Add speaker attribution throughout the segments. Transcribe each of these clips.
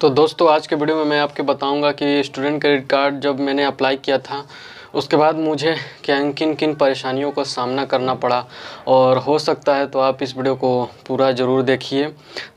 Speaker 1: तो दोस्तों आज के वीडियो में मैं आपको बताऊंगा कि स्टूडेंट क्रेडिट कार्ड जब मैंने अप्लाई किया था उसके बाद मुझे किन किन परेशानियों का सामना करना पड़ा। और हो सकता है तो आप इस वीडियो को पूरा ज़रूर देखिए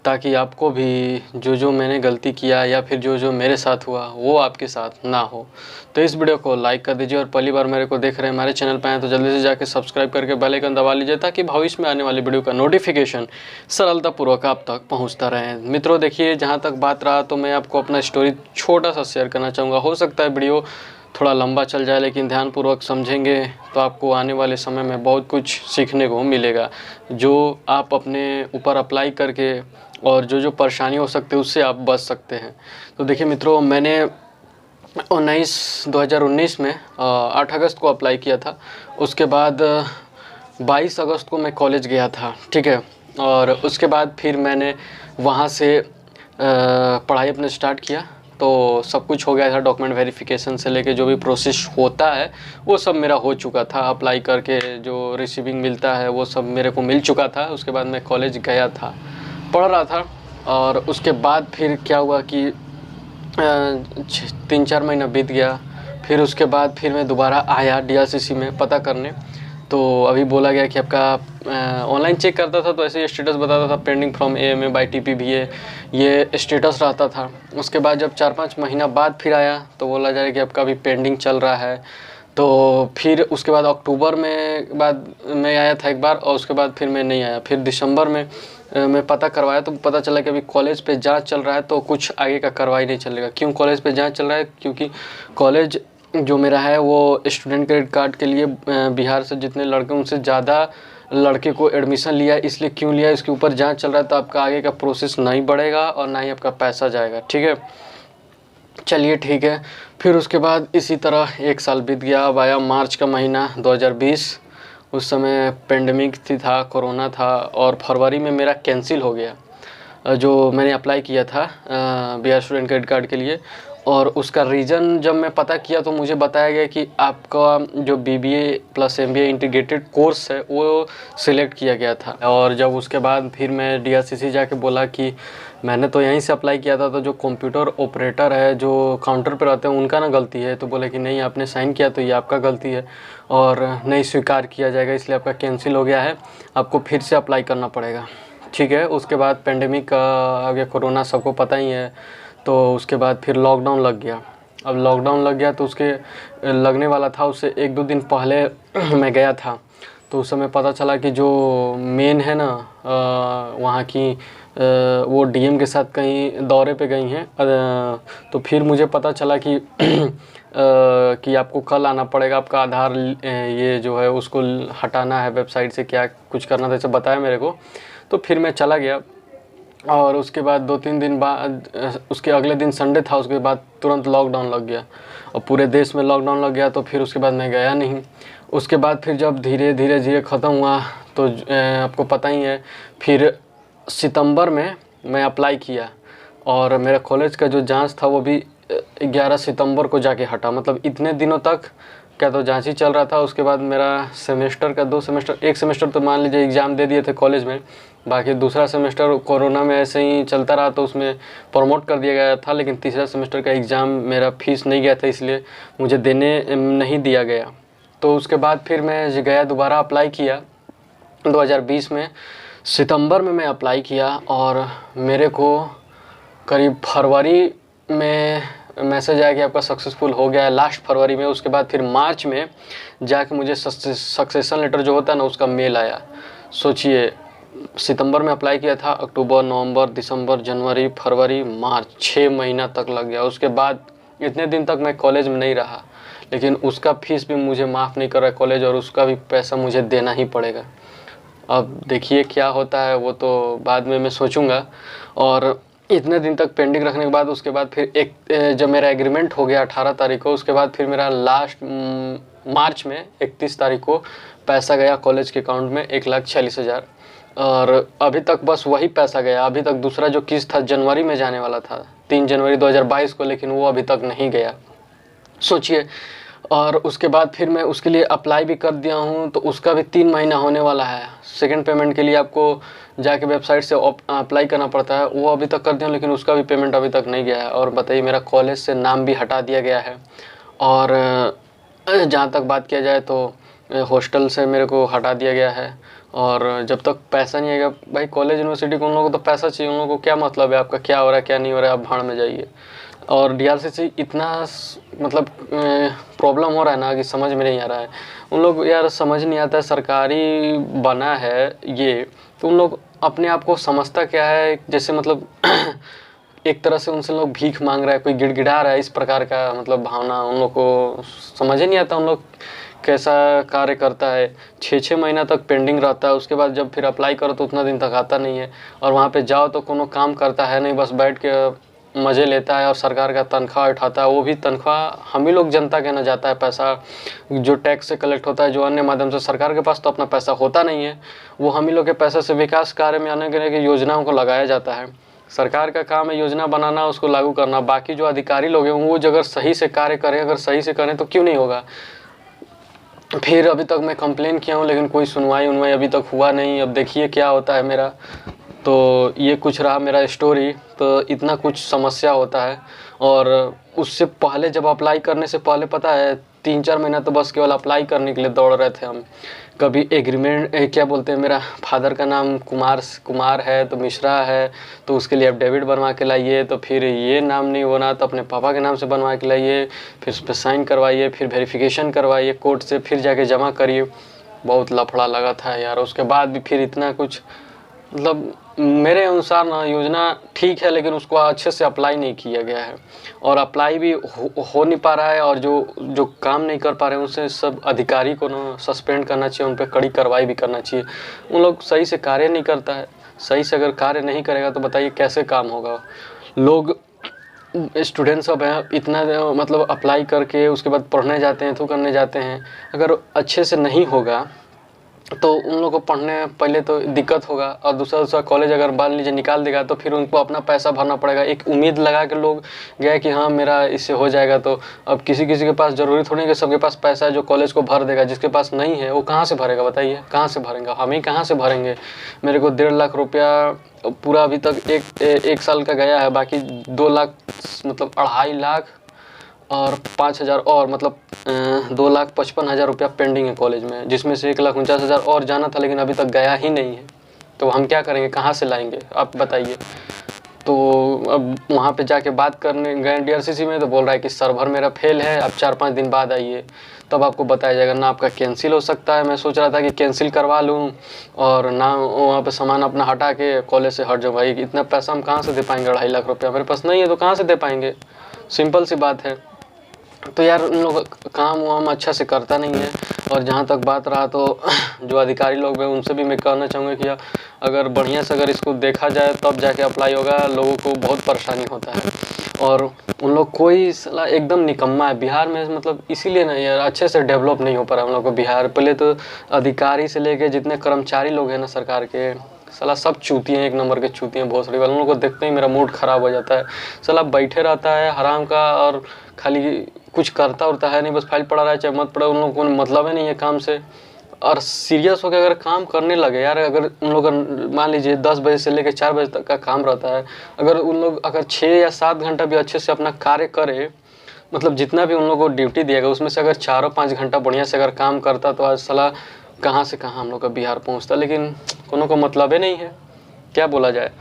Speaker 1: ताकि आपको भी जो मैंने गलती किया या फिर जो मेरे साथ हुआ वो आपके साथ ना हो। तो इस वीडियो को लाइक कर दीजिए और पहली बार मेरे को देख रहे हैं हमारे चैनल पर आए तो जल्दी से जाकर सब्सक्राइब करके बेल आइकन दबा लीजिए ताकि भविष्य में आने वाली वीडियो का नोटिफिकेशन सरलतापूर्वक आप तक पहुंचता रहे। मित्रों देखिए, जहां तक बात रहा तो मैं आपको अपना स्टोरी छोटा सा शेयर करना चाहूँगा। हो सकता है वीडियो थोड़ा लंबा चल जाए लेकिन ध्यानपूर्वक समझेंगे तो आपको आने वाले समय में बहुत कुछ सीखने को मिलेगा जो आप अपने ऊपर अप्लाई करके और जो परेशानी हो सकती है उससे आप बच सकते हैं। तो देखिए मित्रों, मैंने 2019 में 8 अगस्त को अप्लाई किया था। उसके बाद 22 अगस्त को मैं कॉलेज गया था, ठीक है। और उसके बाद फिर मैंने वहाँ से पढ़ाई अपने स्टार्ट किया तो सब कुछ हो गया था। डॉक्यूमेंट वेरिफिकेशन से लेके जो भी प्रोसेस होता है वो सब मेरा हो चुका था। अप्लाई करके जो रिसीविंग मिलता है वो सब मेरे को मिल चुका था। उसके बाद मैं कॉलेज गया था, पढ़ रहा था। और उसके बाद फिर क्या हुआ कि 3-4 महीना बीत गया। फिर उसके बाद फिर मैं दोबारा आया DRCC में पता करने। तो अभी बोला गया कि आपका ऑनलाइन चेक करता था तो ऐसे स्टेटस बताता था pending from AMA by TPBA, ये स्टेटस रहता था। उसके बाद जब 4-5 महीना बाद फिर आया तो बोला जा रहा है कि आपका अभी पेंडिंग चल रहा है। तो फिर उसके बाद अक्टूबर में बाद मैं आया था एक बार और उसके बाद फिर मैं नहीं आया। फिर दिसंबर में मैं पता करवाया तो पता चला कि अभी कॉलेज पे जांच चल रहा है तो कुछ आगे का कार्रवाई नहीं चलेगा। क्यों कॉलेज पे जांच चल रहा है? क्योंकि कॉलेज जो मेरा है वो स्टूडेंट क्रेडिट कार्ड के लिए बिहार से जितने लड़के उनसे ज़्यादा लड़के को एडमिशन लिया है। इसलिए क्यों लिया इसके ऊपर जांच चल रहा है तो आपका आगे का प्रोसेस नहीं बढ़ेगा और ना ही आपका पैसा जाएगा, ठीक है। चलिए ठीक है। फिर उसके बाद इसी तरह 1 साल बीत गया। अब आया मार्च का महीना 2020। उस समय पेंडेमिक था, कोरोना था और फरवरी में मेरा कैंसिल हो गया जो मैंने अप्लाई किया था बिहार स्टूडेंट क्रेडिट कार्ड के लिए। और उसका रीज़न जब मैं पता किया तो मुझे बताया गया कि आपका जो BBA plus MBA integrated course है वो सिलेक्ट किया गया था। और जब उसके बाद फिर मैं DRCC जाके बोला कि मैंने तो यहीं से अप्लाई किया था तो जो कंप्यूटर ऑपरेटर है जो काउंटर पर रहते हैं उनका ना गलती है। तो बोले कि नहीं, आपने साइन किया तो ये आपका गलती है और नहीं स्वीकार किया जाएगा, इसलिए आपका कैंसिल हो गया है, आपको फिर से अप्लाई करना पड़ेगा, ठीक है। उसके बाद पेंडेमिक का आ गया, कोरोना सबको पता ही है। तो उसके बाद फिर लॉकडाउन लग गया। अब लॉकडाउन लग गया तो उसके लगने वाला था उससे 1-2 दिन पहले मैं गया था। तो उस समय पता चला कि जो मेन है ना वहाँ की वो DM के साथ कहीं दौरे पे गई हैं। तो फिर मुझे पता चला कि कि आपको कल आना पड़ेगा, आपका आधार ये जो है उसको हटाना है वेबसाइट से, क्या कुछ करना था ऐसे बताया मेरे को। तो फिर मैं चला गया और उसके बाद 2-3 दिन बाद उसके अगले दिन संडे था, उसके बाद तुरंत लॉकडाउन लग गया और पूरे देश में लॉकडाउन लग गया। तो फिर उसके बाद मैं गया नहीं। उसके बाद फिर जब धीरे धीरे ख़त्म हुआ तो आपको पता ही है, फिर सितंबर में मैं अप्लाई किया और मेरा कॉलेज का जो जांच था वो भी 11 सितंबर को जाके हटा। मतलब इतने दिनों तक क्या तो जांच ही चल रहा था। उसके बाद मेरा सेमेस्टर का 2 सेमेस्टर, 1 सेमेस्टर तो मान लीजिए एग्ज़ाम दे दिए थे कॉलेज में, बाकी दूसरा सेमेस्टर कोरोना में ऐसे ही चलता रहा तो उसमें प्रमोट कर दिया गया था। लेकिन तीसरा सेमेस्टर का एग्ज़ाम मेरा फीस नहीं गया था इसलिए मुझे देने नहीं दिया गया। तो उसके बाद फिर मैं गया दोबारा अप्लाई किया 2020 में। सितंबर में मैं अप्लाई किया और मेरे को करीब फरवरी में मैसेज आया कि आपका सक्सेसफुल हो गया है, लास्ट फरवरी में। उसके बाद फिर मार्च में जाके मुझे सक्सेशन लेटर जो होता है ना उसका मेल आया। सोचिए, सितंबर में अप्लाई किया था, अक्टूबर, नवंबर, दिसंबर, जनवरी, फरवरी, मार्च, 6 महीना तक लग गया। उसके बाद इतने दिन तक मैं कॉलेज में नहीं रहा, लेकिन उसका फीस भी मुझे माफ़ नहीं कर रहा है कॉलेज और उसका भी पैसा मुझे देना ही पड़ेगा। अब देखिए क्या होता है वो तो बाद में मैं सोचूंगा। और इतने दिन तक पेंडिंग रखने के बाद उसके बाद फिर जब मेरा एग्रीमेंट हो गया 18 तारीख को, उसके बाद फिर मेरा लास्ट मार्च में 31 तारीख को पैसा गया कॉलेज के अकाउंट में 1,40,000। और अभी तक बस वही पैसा गया। अभी तक दूसरा जो किस्त था जनवरी में जाने वाला था 3 जनवरी 2022 को, लेकिन वो अभी तक नहीं गया। सोचिए, और उसके बाद फिर मैं उसके लिए अप्लाई भी कर दिया हूँ, तो उसका भी 3 महीना होने वाला है। सेकंड पेमेंट के लिए आपको जाके वेबसाइट से अप्लाई करना पड़ता है, वो अभी तक कर दिया लेकिन उसका भी पेमेंट अभी तक नहीं गया है। और बताइए, मेरा कॉलेज से नाम भी हटा दिया गया है। और जहाँ तक बात किया जाए तो हॉस्टल से मेरे को हटा दिया गया है। और जब तक पैसा नहीं आएगा भाई, कॉलेज यूनिवर्सिटी को उन लोगों को तो पैसा चाहिए, उन लोगों को क्या मतलब है आपका क्या हो रहा है क्या नहीं हो रहा है, आप भाड़ में जाइए। और डीआरसीसी इतना मतलब प्रॉब्लम हो रहा है ना कि समझ में नहीं आ रहा है। उन लोग यार समझ नहीं आता है, सरकारी बना है ये, तो उन लोग अपने आप को समझता क्या है, जैसे मतलब एक तरह से उनसे लोग भीख मांग रहा है, कोई गिड़गिड़ा रहा है, इस प्रकार का मतलब भावना उन लोग को समझ ही नहीं आता। उन लोग कैसा कार्य करता है, 6-6 महीना तक पेंडिंग रहता है, उसके बाद जब फिर अप्लाई करो तो उतना दिन तक आता नहीं है। और वहाँ पे जाओ तो कोनो काम करता है नहीं, बस बैठ के मज़े लेता है और सरकार का तनख्वाह उठाता है। वो भी तनख्वाह हम ही लोग जनता के ना जाता है, पैसा जो टैक्स से कलेक्ट होता है, जो अन्य माध्यम से, सरकार के पास तो अपना पैसा होता नहीं है, वो हम ही लोग के पैसे से विकास कार्य में आने के योजनाओं को लगाया जाता है। सरकार का काम है योजना बनाना, उसको लागू करना। बाकी जो अधिकारी लोग हैं वो अगर सही से कार्य करें, अगर सही से करें तो क्यों नहीं होगा। फिर अभी तक मैं कंप्लेन किया हूँ लेकिन कोई सुनवाई अभी तक हुआ नहीं। अब देखिए क्या होता है मेरा। तो ये कुछ रहा मेरा स्टोरी। तो इतना कुछ समस्या होता है। और उससे पहले जब अप्लाई करने से पहले पता है 3-4 महीना तो बस केवल अप्लाई करने के लिए दौड़ रहे थे हम। कभी एग्रीमेंट क्या बोलते हैं, मेरा फादर का नाम कुमार है तो मिश्रा है, तो उसके लिए एफिडेविट बनवा के लाइए, तो फिर ये नाम नहीं होना तो अपने पापा के नाम से बनवा के लाइए, फिर उस पर साइन करवाइए, फिर वेरिफिकेशन करवाइए कोर्ट से, फिर जाके जमा करिए। बहुत लफड़ा लगा था यार। उसके बाद भी फिर इतना कुछ मतलब मेरे अनुसार ना योजना ठीक है लेकिन उसको अच्छे से अप्लाई नहीं किया गया है। और अप्लाई भी हो नहीं पा रहा है। और जो काम नहीं कर पा रहे हैं उनसे सब अधिकारी को ना सस्पेंड करना चाहिए, उन पर कड़ी कार्रवाई भी करना चाहिए। उन लोग सही से कार्य नहीं करता है। सही से अगर कार्य नहीं करेगा तो बताइए कैसे काम होगा। लोग स्टूडेंट सब हैं, इतना मतलब अप्लाई करके उसके बाद पढ़ने जाते हैं, तो करने जाते हैं, अगर अच्छे से नहीं होगा तो उन लोगों को पढ़ने पहले तो दिक्कत होगा। और दूसरा कॉलेज अगर मान लीजिए निकाल देगा तो फिर उनको अपना पैसा भरना पड़ेगा। एक उम्मीद लगा के लोग गए कि हाँ मेरा इससे हो जाएगा। तो अब किसी के पास ज़रूरी थोड़ी कि सबके पास पैसा है जो कॉलेज को भर देगा। जिसके पास नहीं है वो कहाँ से भरेगा बताइए, कहाँ से भरेंगे हम ही, कहाँ से भरेंगे। मेरे को 1.5 लाख रुपया पूरा अभी तक एक साल का गया है, बाकी 2 लाख मतलब 2.5 लाख और 5,000 और मतलब 2,55,000 रुपया पेंडिंग है कॉलेज में, जिसमें से 1,49,000 और जाना था लेकिन अभी तक गया ही नहीं है। तो हम क्या करेंगे, कहाँ से लाएंगे आप बताइए। तो अब वहाँ पे जाके बात करने गए डीआरसीसी में, तो बोल रहा है कि सर्वर मेरा फेल है, आप 4-5 दिन बाद आइए तब आपको बताया जाएगा। ना आपका कैंसिल हो सकता है, मैं सोच रहा था कि कैंसिल करवा लूँ और ना वहाँ पे सामान अपना हटा के कॉलेज से हट जाऊँ। भाई इतना पैसा हम कहाँ से दे पाएंगे, 2.5 लाख रुपया मेरे पास नहीं है तो कहाँ से दे पाएंगे, सिंपल सी बात है। तो यार उन लोग काम वाम अच्छा से करता नहीं है। और जहाँ तक बात रहा तो जो अधिकारी लोग हैं उनसे भी मैं कहना चाहूँगा कि अगर बढ़िया से अगर इसको देखा जाए तब जाके अप्लाई होगा। लोगों को बहुत परेशानी होता है और उन लोग कोई सलाह एकदम निकम्मा है बिहार में। मतलब इसीलिए ना यार अच्छे से डेवलप नहीं हो पा रहा हम लोग को बिहार। पहले तो अधिकारी से लेके जितने कर्मचारी लोग हैं ना सरकार के, साला सब चूतिए, एक नंबर के चूतिए भोसड़ी वाले। उन लोगों को देखते ही मेरा मूड ख़राब हो जाता है। साला बैठे रहता है हराम का और खाली कुछ करता उरता है नहीं, बस फाइल पड़ा रहा है चाहे मत पड़ा, उन लोगों को मतलब ही नहीं है काम से। और सीरियस होकर अगर काम करने लगे यार, अगर उन लोग मान लीजिए 10 बजे से लेकर 4 बजे तक का काम रहता है, अगर उन लोग अगर 6 या 7 घंटा भी अच्छे से अपना कार्य करे, मतलब जितना भी उन लोगों को ड्यूटी दिएगा उसमें से अगर 4-5 घंटा बढ़िया से अगर काम करता तो आज साला कहाँ से कहाँ हम लोग का बिहार पहुँचता। लेकिन कोनो को मतलब ही नहीं है, क्या बोला जाए।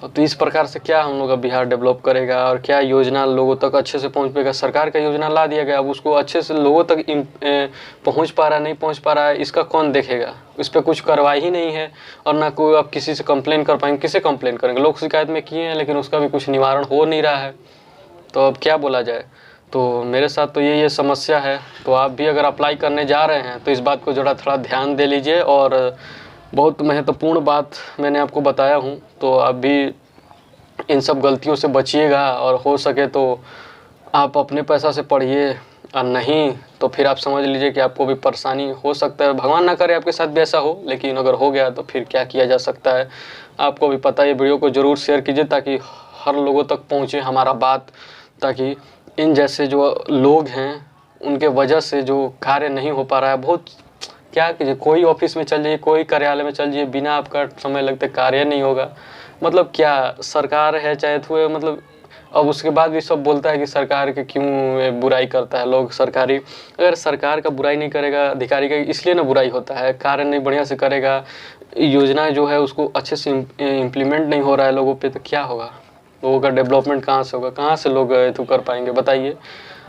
Speaker 1: तो इस प्रकार से क्या हम लोग का बिहार डेवलप करेगा और क्या योजना लोगों तक अच्छे से पहुंच पाएगा। सरकार का योजना ला दिया गया, अब उसको अच्छे से लोगों तक पहुंच पा रहा है नहीं पहुंच पा रहा है, इसका कौन देखेगा। इस पर कुछ कार्रवाई ही नहीं है और ना कोई आप किसी से कंप्लेन कर पाएंगे। किसे कंप्लेन करेंगे, लोग शिकायत में किए हैं लेकिन उसका भी कुछ निवारण हो नहीं रहा है। तो अब क्या बोला जाए। तो मेरे साथ तो ये समस्या है। तो आप भी अगर अप्लाई करने जा रहे हैं तो इस बात को थोड़ा ध्यान दे लीजिए। और बहुत महत्वपूर्ण बात मैंने आपको बताया हूँ, तो आप भी इन सब गलतियों से बचिएगा। और हो सके तो आप अपने पैसा से पढ़िए, और नहीं तो फिर आप समझ लीजिए कि आपको भी परेशानी हो सकता है। भगवान ना करे आपके साथ भी ऐसा हो, लेकिन अगर हो गया तो फिर क्या किया जा सकता है आपको भी पता है। वीडियो को ज़रूर शेयर कीजिए ताकि हर लोगों तक पहुँचे हमारा बात, ताकि इन जैसे जो लोग हैं उनके वजह से जो कार्य नहीं हो पा रहा है, बहुत क्या कीजिए, कोई ऑफिस में चल जाइए, कोई कार्यालय में चल जाइए, बिना आपका समय लगते कार्य नहीं होगा। मतलब क्या सरकार है चाहे तो मतलब अब उसके बाद भी सब बोलता है कि सरकार के क्यों बुराई करता है लोग। सरकारी अगर सरकार का बुराई नहीं करेगा अधिकारी का, इसलिए ना बुराई होता है, कार्य नहीं बढ़िया से करेगा, योजना जो है उसको अच्छे से इम्प्लीमेंट नहीं हो रहा है लोगों पे, तो क्या होगा, लोगों का डेवलपमेंट कहाँ से होगा, कहाँ से लोग तो कर पाएंगे बताइए।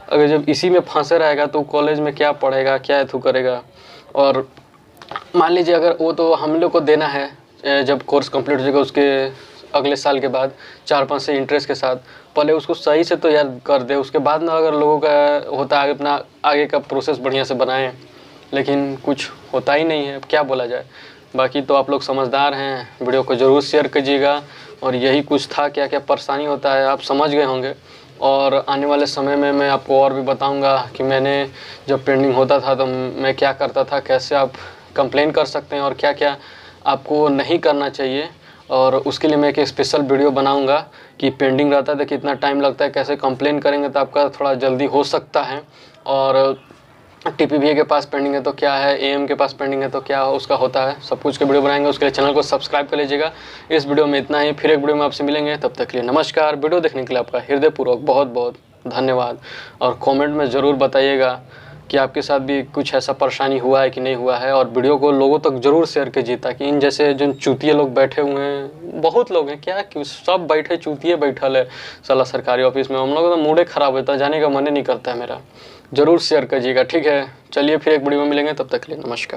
Speaker 1: अगर जब इसी में फंसे रहेगा तो कॉलेज में क्या पढ़ेगा, क्या तो करेगा। और मान लीजिए अगर वो तो हम लोग को देना है, जब कोर्स कंप्लीट हो जाएगा उसके अगले साल के बाद 4-5 से इंटरेस्ट के साथ, पहले उसको सही से तो यार कर दे, उसके बाद ना अगर लोगों का होता है अपना आगे का प्रोसेस बढ़िया से बनाएं, लेकिन कुछ होता ही नहीं है, क्या बोला जाए। बाकी तो आप लोग समझदार हैं, वीडियो को ज़रूर शेयर कीजिएगा। और यही कुछ था, क्या क्या परेशानी होता है आप समझ गए होंगे। और आने वाले समय में मैं आपको और भी बताऊंगा कि मैंने जब पेंडिंग होता था तो मैं क्या करता था, कैसे आप कंप्लेन कर सकते हैं और क्या क्या आपको नहीं करना चाहिए। और उसके लिए मैं एक स्पेशल वीडियो बनाऊंगा कि पेंडिंग रहता है तो कितना टाइम लगता है, कैसे कंप्लेन करेंगे तो आपका थोड़ा जल्दी हो सकता है। और टीपीबीए के पास पेंडिंग है तो क्या है, एएम के पास पेंडिंग है तो क्या उसका होता है, सब कुछ के वीडियो बनाएंगे। उसके लिए चैनल को सब्सक्राइब कर लीजिएगा। इस वीडियो में इतना ही, फिर एक वीडियो में आपसे मिलेंगे, तब तक के लिए नमस्कार। वीडियो देखने के लिए आपका हृदयपूर्वक बहुत बहुत धन्यवाद। और कमेंट में ज़रूर बताइएगा कि आपके साथ भी कुछ ऐसा परेशानी हुआ है कि नहीं हुआ है। और वीडियो को लोगों तक ज़रूर शेयर कीजिए, ताकि इन जैसे जो चूतिए लोग बैठे हुए हैं, बहुत लोग हैं क्या कि सब बैठे चूतिए बैठल है साला सरकारी ऑफिस में, हम लोग तो मूड ख़राब होता है, जाने का मन ही नहीं करता है मेरा। ज़रूर शेयर कीजिएगा, ठीक है। चलिए फिर एक वीडियो में मिलेंगे, तब तक के लिए नमस्कार।